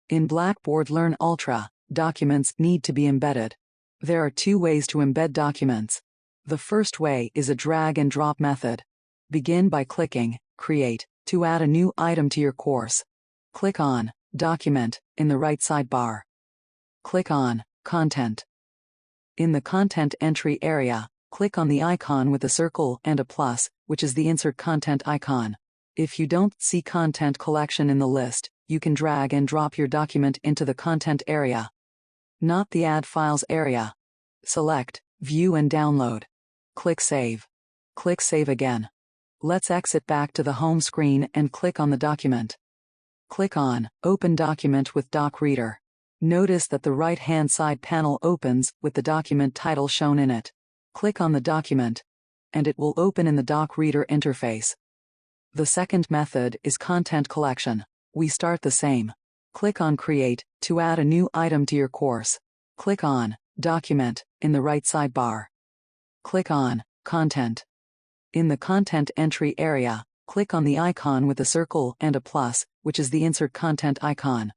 In Blackboard Learn Ultra, documents need to be embedded. There are two ways to embed documents. The first way is a drag and drop method. Begin by clicking Create to add a new item to your course. Click on Document in the right sidebar. Click on Content. In the Content entry area, click on the icon with a circle and a plus, which is the Insert Content icon. If you don't see content collection in the list, you can drag and drop your document into the Content area, not the Add Files area. Select View and Download. Click Save. Click Save again. Let's exit back to the home screen and click on the document. Click on Open Document with Doc Reader. Notice that the right-hand side panel opens with the document title shown in it. Click on the document, and it will open in the Doc Reader interface. The second method is Content Collection. We start the same. Click on Create to add a new item to your course. Click on Document in the right sidebar. Click on Content. In the Content entry area, click on the icon with a circle and a plus, which is the Insert Content icon.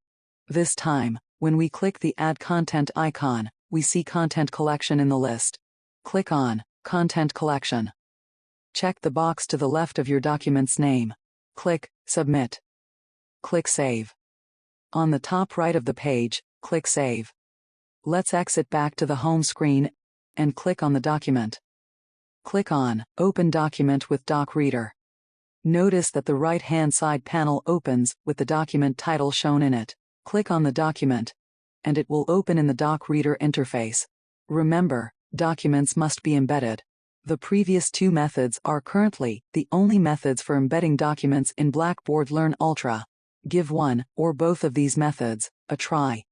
This time, when we click the Add Content icon, we see Content Collection in the list. Click on Content Collection. Check the box to the left of your document's name. Click Submit. Click Save. On the top right of the page, click Save. Let's exit back to the home screen and click on the document. Click on Open Document with Doc Reader. Notice that the right-hand side panel opens with the document title shown in it. Click on the document, and it will open in the Doc Reader interface. Remember, documents must be embedded. The previous two methods are currently the only methods for embedding documents in Blackboard Learn Ultra. Give one or both of these methods a try.